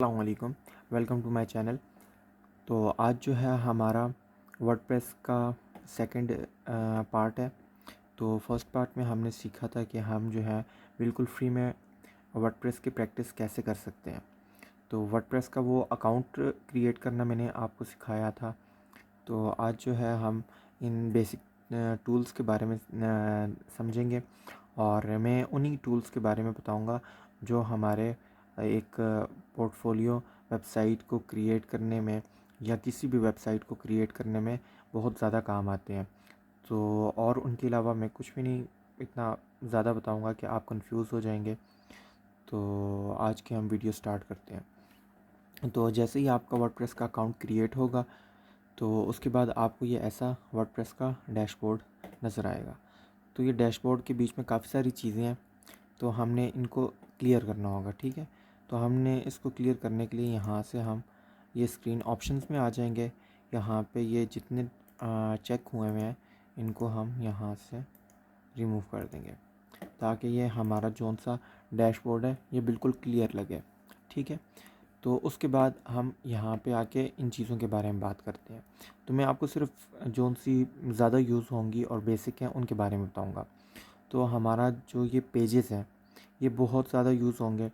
अस्सलाम वालेकुम, welcome to my channel. तो आज जो है हमारा वर्डप्रेस का सेकंड पार्ट है। तो फर्स्ट पार्ट में हमने सीखा था कि हम जो है बिल्कुल फ्री में वर्डप्रेस की प्रैक्टिस कैसे कर सकते हैं। तो वर्डप्रेस का वो अकाउंट क्रिएट करना मैंने आपको सिखाया था। तो आज जो है हम इन बेसिक टूल्स के बारे में समझेंगे और मैं उन्हीं टूल्स के बारे में बताऊंगा जो हमारे एक पोर्टफोलियो वेबसाइट को क्रिएट करने में या किसी भी वेबसाइट को क्रिएट करने में बहुत ज़्यादा काम आते हैं। तो और उनके अलावा मैं कुछ भी नहीं इतना ज़्यादा बताऊंगा कि आप कंफ्यूज हो जाएंगे। तो आज के हम वीडियो स्टार्ट करते हैं। तो जैसे ही आपका वर्डप्रेस का अकाउंट क्रिएट होगा तो उसके बाद आपको ये ऐसा वर्डप्रेस का डैशबोर्ड नज़र आएगा। तो ये डैशबोर्ड के बीच में काफ़ी सारी चीज़ें हैं, तो हमने इनको क्लियर करना होगा। ठीक है, तो हमने इसको क्लियर करने के लिए यहाँ से हम ये स्क्रीन ऑप्शंस में आ जाएंगे। यहाँ पे ये जितने चेक हुए हुए हैं इनको हम यहाँ से रिमूव कर देंगे ताकि ये हमारा जौन सा डैशबोर्ड है ये बिल्कुल क्लियर लगे। ठीक है, तो उसके बाद हम यहाँ पे आके इन चीज़ों के बारे में बात करते हैं। तो मैं आपको सिर्फ जौन सी ज़्यादा यूज़ होंगी और बेसिक हैं उनके बारे में बताऊँगा। तो हमारा जो ये पेजेस हैं ये बहुत ज़्यादा यूज़ होंगे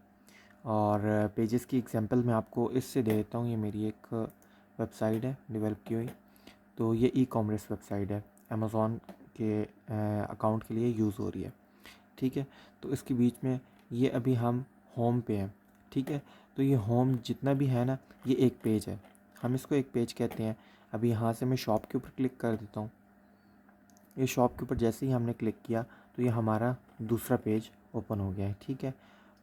और पेजेस की एग्जांपल मैं आपको इससे दे देता हूँ। ये मेरी एक वेबसाइट है डेवलप की हुई। तो ये ई कॉमर्स वेबसाइट है, अमेज़ॉन के अकाउंट के लिए यूज़ हो रही है। ठीक है, तो इसके बीच में ये अभी हम होम पे हैं। ठीक है, तो ये होम जितना भी है ना ये एक पेज है, हम इसको एक पेज कहते हैं। अभी यहाँ से मैं शॉप के ऊपर क्लिक कर देता हूँ। ये शॉप के ऊपर जैसे ही हमने क्लिक किया तो ये हमारा दूसरा पेज ओपन हो गया है। ठीक है,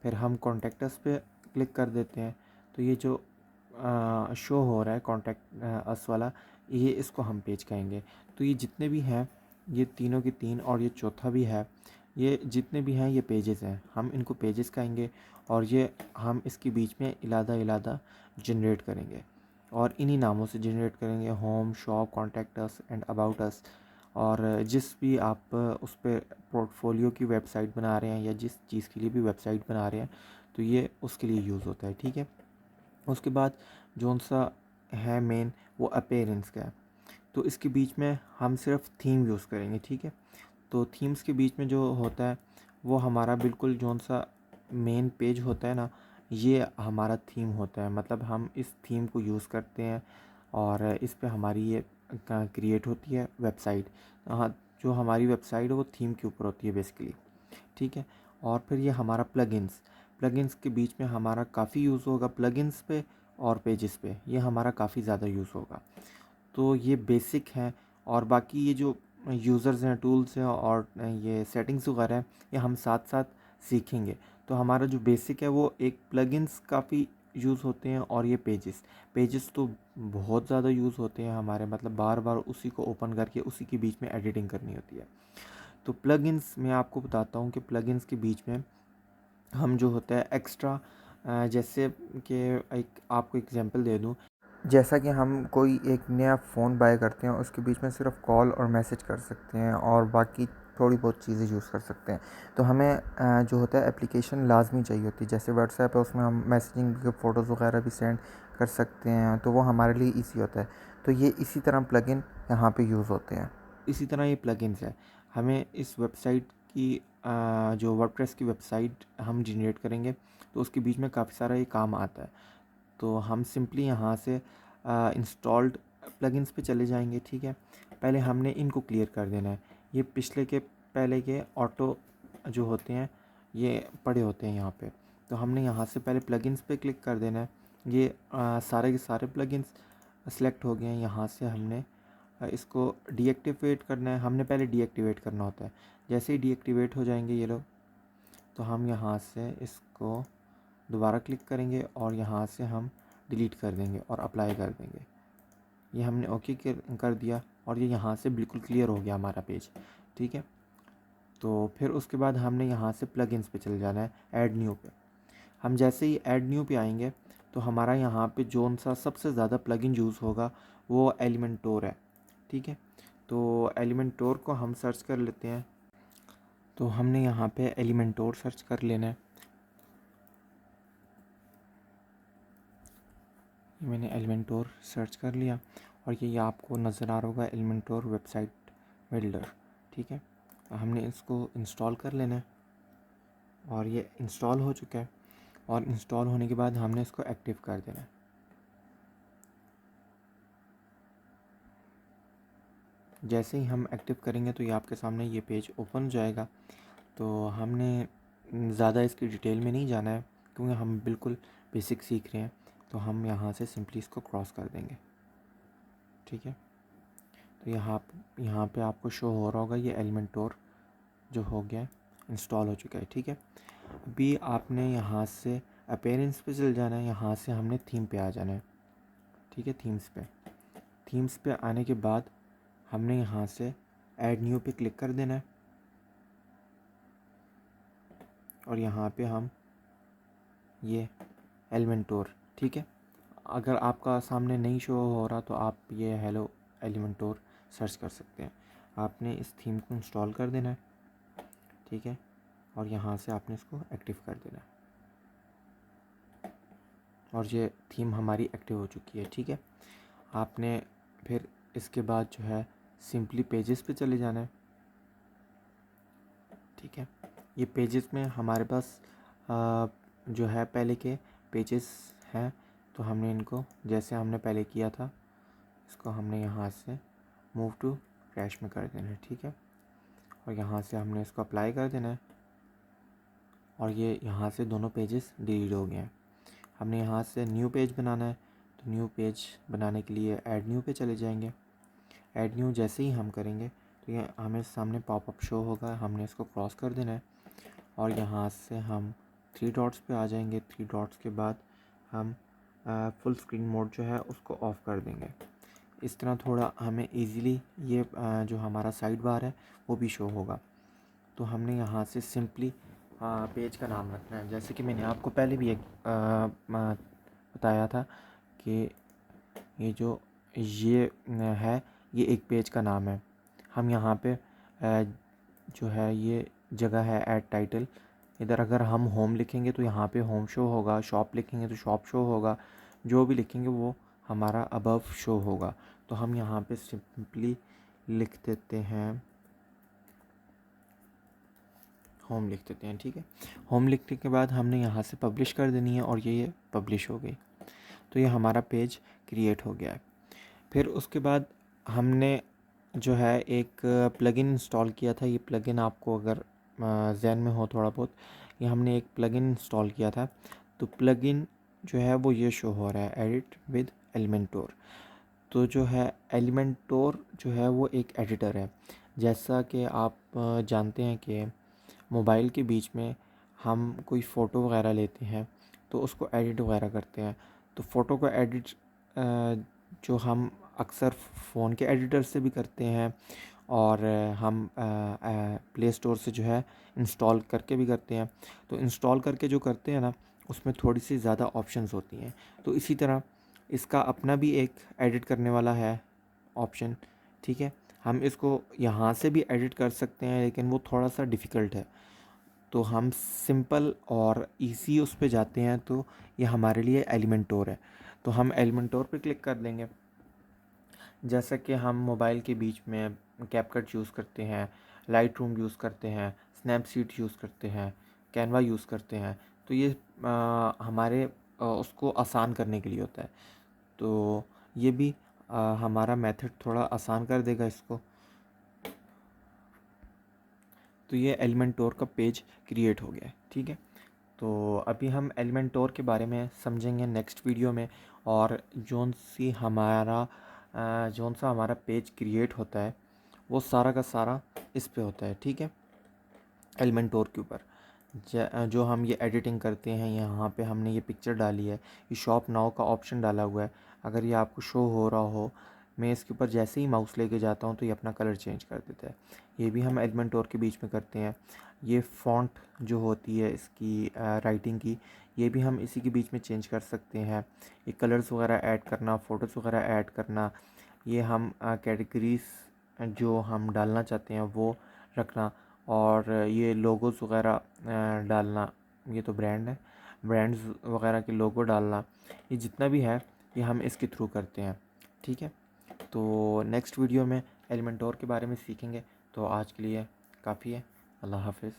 फिर हम कॉन्टैक्ट अस पे क्लिक कर देते हैं। तो ये जो शो हो रहा है कॉन्टैक्ट अस वाला, ये इसको हम पेज कहेंगे। तो ये जितने भी हैं ये तीनों के तीन और ये चौथा भी है, ये जितने भी हैं ये पेजेस हैं, हम इनको पेजेस कहेंगे। और ये हम इसके बीच में इलादा इलादा जनरेट करेंगे और इन्हीं नामों से जनरेट करेंगे, home, shop, contact us and about us. और जिस भी आप उस पर पोर्टफोलियो की वेबसाइट बना रहे हैं या जिस चीज़ के लिए भी वेबसाइट बना रहे हैं तो ये उसके लिए यूज़ होता है। ठीक है, उसके बाद जौन सा है मेन वो अपीयरेंस का है। तो इसके बीच में हम सिर्फ थीम यूज़ करेंगे। ठीक है, तो थीम्स के बीच में जो होता है वो हमारा बिल्कुल जौन सा मेन पेज होता है ना ये हमारा थीम होता है। मतलब हम इस थीम को यूज़ करते हैं और इस पे हमारी ये क्रिएट होती है वेबसाइट। हाँ, जो हमारी वेबसाइट है वो थीम के ऊपर होती है बेसिकली। ठीक है, और फिर ये हमारा प्लगइन्स, प्लगइन्स के बीच में हमारा काफ़ी यूज़ होगा। प्लगइन्स पे और पेजेस पे ये हमारा काफ़ी ज़्यादा यूज़ होगा। तो ये बेसिक है और बाकी ये जो यूज़र्स हैं, टूल्स हैं और ये सेटिंग्स वगैरह हैं ये हम साथ साथ सीखेंगे। तो हमारा जो बेसिक है वो एक प्लगइन्स काफ़ी यूज़ होते हैं और ये पेजेस, पेजेस तो बहुत ज़्यादा यूज़ होते हैं हमारे, मतलब बार बार उसी को ओपन करके उसी के बीच में एडिटिंग करनी होती है। तो प्लगइन्स मैं आपको बताता हूँ कि प्लगइन्स के बीच में हम जो होता है एक्स्ट्रा, जैसे कि एक आपको एग्जांपल दे दूँ, जैसा कि हम कोई एक नया फ़ोन बाय करते हैं उसके बीच में सिर्फ कॉल और मैसेज कर सकते हैं और बाकी थोड़ी बहुत चीज़ें यूज़ कर सकते हैं। तो हमें जो होता है एप्लीकेशन लाजमी चाहिए होती है। जैसे व्हाट्सएप है उसमें हम मैसेजिंग के फ़ोटोज़ वगैरह भी सेंड कर सकते हैं, तो वो हमारे लिए ईजी होता है। तो ये इसी तरह प्लगइन यहाँ पे यूज़ होते हैं। इसी तरह ये प्लगइन्स है। हमें इस वेबसाइट की जो वर्डप्रेस की वेबसाइट हम जनरेट करेंगे तो उसके बीच में काफ़ी सारा ये काम आता है। तो हम सिंपली यहाँ से इंस्टॉल्ड प्लगइन्स पे चले जाएंगे। ठीक है, पहले हमने इनको क्लियर कर देना है। ये पिछले के पहले के ऑटो जो होते हैं ये पड़े होते हैं यहाँ पे। तो हमने यहाँ से पहले प्लगइन्स पे क्लिक कर देना है। ये सारे के सारे प्लगइन्स सेलेक्ट हो गए हैं। यहाँ से हमने इसको डीएक्टिवेट करना है। हमने पहले डीएक्टिवेट करना होता है। जैसे ही डीएक्टिवेट हो जाएंगे ये लोग तो हम यहाँ से इसको दोबारा क्लिक करेंगे और यहाँ से हम डिलीट कर देंगे और अप्लाई कर देंगे। ये हमने ओके कर दिया और ये यहाँ से बिल्कुल क्लियर हो गया हमारा पेज। ठीक है, तो फिर उसके बाद हमने यहाँ से प्लगइन्स पे चले जाना है, ऐड न्यू पे। हम जैसे ही ऐड न्यू पे आएंगे तो हमारा यहाँ पे जोन सा सबसे ज़्यादा प्लगइन यूज़ होगा वो एलिमेंटोर है। ठीक है, तो एलिमेंटोर को हम सर्च कर लेते हैं। तो हमने यहाँ पे एलिमेंटोर सर्च कर लेना है। ये मैंने एलिमेंटोर सर्च कर लिया और ये आपको नज़र आ रहा होगा एलिमेंटोर वेबसाइट बिल्डर। ठीक है, हमने इसको इंस्टॉल कर लेना है और ये इंस्टॉल हो चुका है। और इंस्टॉल होने के बाद हमने इसको एक्टिव कर देना है। जैसे ही हम एक्टिव करेंगे तो ये आपके सामने ये पेज ओपन हो जाएगा। तो हमने ज़्यादा इसकी डिटेल में नहीं जाना है क्योंकि हम बिल्कुल बेसिक सीख रहे हैं। तो हम यहाँ से सिंपली इसको क्रॉस कर देंगे। ठीक है, तो यहाँ पे आपको शो हो रहा होगा ये एलिमेंटोर जो हो गया इंस्टॉल हो चुका है। ठीक है, अभी आपने यहाँ से अपीयरेंस पे चल जाना है। यहाँ से हमने थीम पे आ जाना है। ठीक है, थीम्स पे आने के बाद हमने यहाँ से ऐड न्यू पे क्लिक कर देना है और यहाँ पे हम ये एलिमेंटोर, ठीक है, अगर आपका सामने नहीं शो हो रहा तो आप ये हेलो एलिमेंटोर सर्च कर सकते हैं। आपने इस थीम को इंस्टॉल कर देना है। ठीक है, और यहाँ से आपने इसको एक्टिव कर देना है और ये थीम हमारी एक्टिव हो चुकी है। ठीक है, आपने फिर इसके बाद जो है सिंपली पेजेस पे चले जाना है। ठीक है, ये पेजेस में हमारे पास जो है पहले के पेजेस हैं, तो हमने इनको जैसे हमने पहले किया था इसको हमने यहाँ से मूव टू ट्रैश में कर देना है। ठीक है, और यहाँ से हमने इसको अप्लाई कर देना है और ये यहाँ से दोनों पेजेस डिलीट हो गए हैं। हमने यहाँ से न्यू पेज बनाना है, तो न्यू पेज बनाने के लिए ऐड न्यू पे चले जाएंगे। ऐड न्यू जैसे ही हम करेंगे तो ये हमें सामने पॉपअप शो होगा। हमने इसको क्रॉस कर देना है और यहाँ से हम 3 डॉट्स पे आ जाएंगे। 3 डॉट्स के बाद हम फुल स्क्रीन मोड जो है उसको ऑफ़ कर देंगे। इस तरह थोड़ा हमें इजीली ये जो हमारा साइड बार है वो भी शो होगा। तो हमने यहाँ से सिंपली पेज का नाम रखना है। जैसे कि मैंने आपको पहले भी एक बताया था कि ये जो ये है ये एक पेज का नाम है। हम यहाँ पे जो है ये जगह है ऐड टाइटल। इधर अगर हम होम लिखेंगे तो यहाँ पे होम शो होगा, शॉप लिखेंगे तो शॉप शो होगा, जो भी लिखेंगे वो हमारा अबव शो होगा। तो हम यहाँ पे सिंपली लिख देते हैं होम लिख देते हैं। ठीक है, होम लिखने के बाद हमने यहाँ से पब्लिश कर देनी है और ये पब्लिश हो गई। तो ये हमारा पेज क्रिएट हो गया है। फिर उसके बाद हमने जो है एक प्लगइन इंस्टॉल किया था। ये प्लगइन आपको अगर ज़हन में हो थोड़ा बहुत, ये हमने एक प्लगइन इंस्टॉल किया था। तो प्लगइन जो है वो ये शो हो रहा है एडिट विद एलिमेंटोर। तो जो है एलिमेंटोर जो है वो एक एडिटर है। जैसा कि आप जानते हैं कि मोबाइल के बीच में हम कोई फ़ोटो वगैरह लेते हैं तो उसको एडिट वगैरह करते हैं। तो फ़ोटो को एडिट जो हम अक्सर फ़ोन के एडिटर से भी करते हैं और हम प्ले स्टोर से जो है इंस्टॉल करके भी करते हैं। तो इंस्टॉल करके जो करते हैं ना उसमें थोड़ी सी ज़्यादा ऑप्शंस होती हैं। तो इसी तरह इसका अपना भी एक एडिट करने वाला है ऑप्शन। ठीक है, हम इसको यहाँ से भी एडिट कर सकते हैं लेकिन वो थोड़ा सा डिफ़िकल्ट है। तो हम सिंपल और इजी उस पे जाते हैं तो ये हमारे लिए एलिमेंटोर है। तो हम एलिमेंटोर पे क्लिक कर देंगे। जैसा कि हम मोबाइल के बीच में कैपकट यूज़ करते हैं, लाइट रूम यूज़ करते हैं, स्नैपसीड यूज़ करते हैं, कैनवा यूज़ करते हैं, तो ये हमारे उसको आसान करने के लिए होता है। तो ये भी हमारा मेथड थोड़ा आसान कर देगा इसको। तो ये एलिमेंटोर का पेज क्रिएट हो गया है। ठीक है, तो अभी हम एलिमेंटोर के बारे में समझेंगे नेक्स्ट वीडियो में। और जौन सा हमारा पेज क्रिएट होता है वो सारा का सारा इस पे होता है। ठीक है, एलिमेंटोर के ऊपर जो हम ये एडिटिंग करते हैं, यहाँ पे हमने ये पिक्चर डाली है, ये शॉप नाउ का ऑप्शन डाला हुआ है। अगर ये आपको शो हो रहा हो, मैं इसके ऊपर जैसे ही माउस लेके जाता हूँ तो ये अपना कलर चेंज कर देता है। ये भी हम एलिमेंटोर के बीच में करते हैं। ये फ़ॉन्ट जो होती है इसकी राइटिंग की, ये भी हम इसी के बीच में चेंज कर सकते हैं। ये कलर्स वगैरह ऐड करना, फ़ोटोज़ वगैरह ऐड करना, ये हम कैटेगरीज़ जो हम डालना चाहते हैं वो रखना, और ये लोगोज़ वगैरह डालना। ये तो ब्रांड है, ब्रांड्स वगैरह के लोगो डालना, ये जितना भी है ये हम इसके थ्रू करते हैं। ठीक है, तो नेक्स्ट वीडियो में एलिमेंटोर के बारे में सीखेंगे। तो आज के लिए काफ़ी है। अल्लाह हाफ़िज़।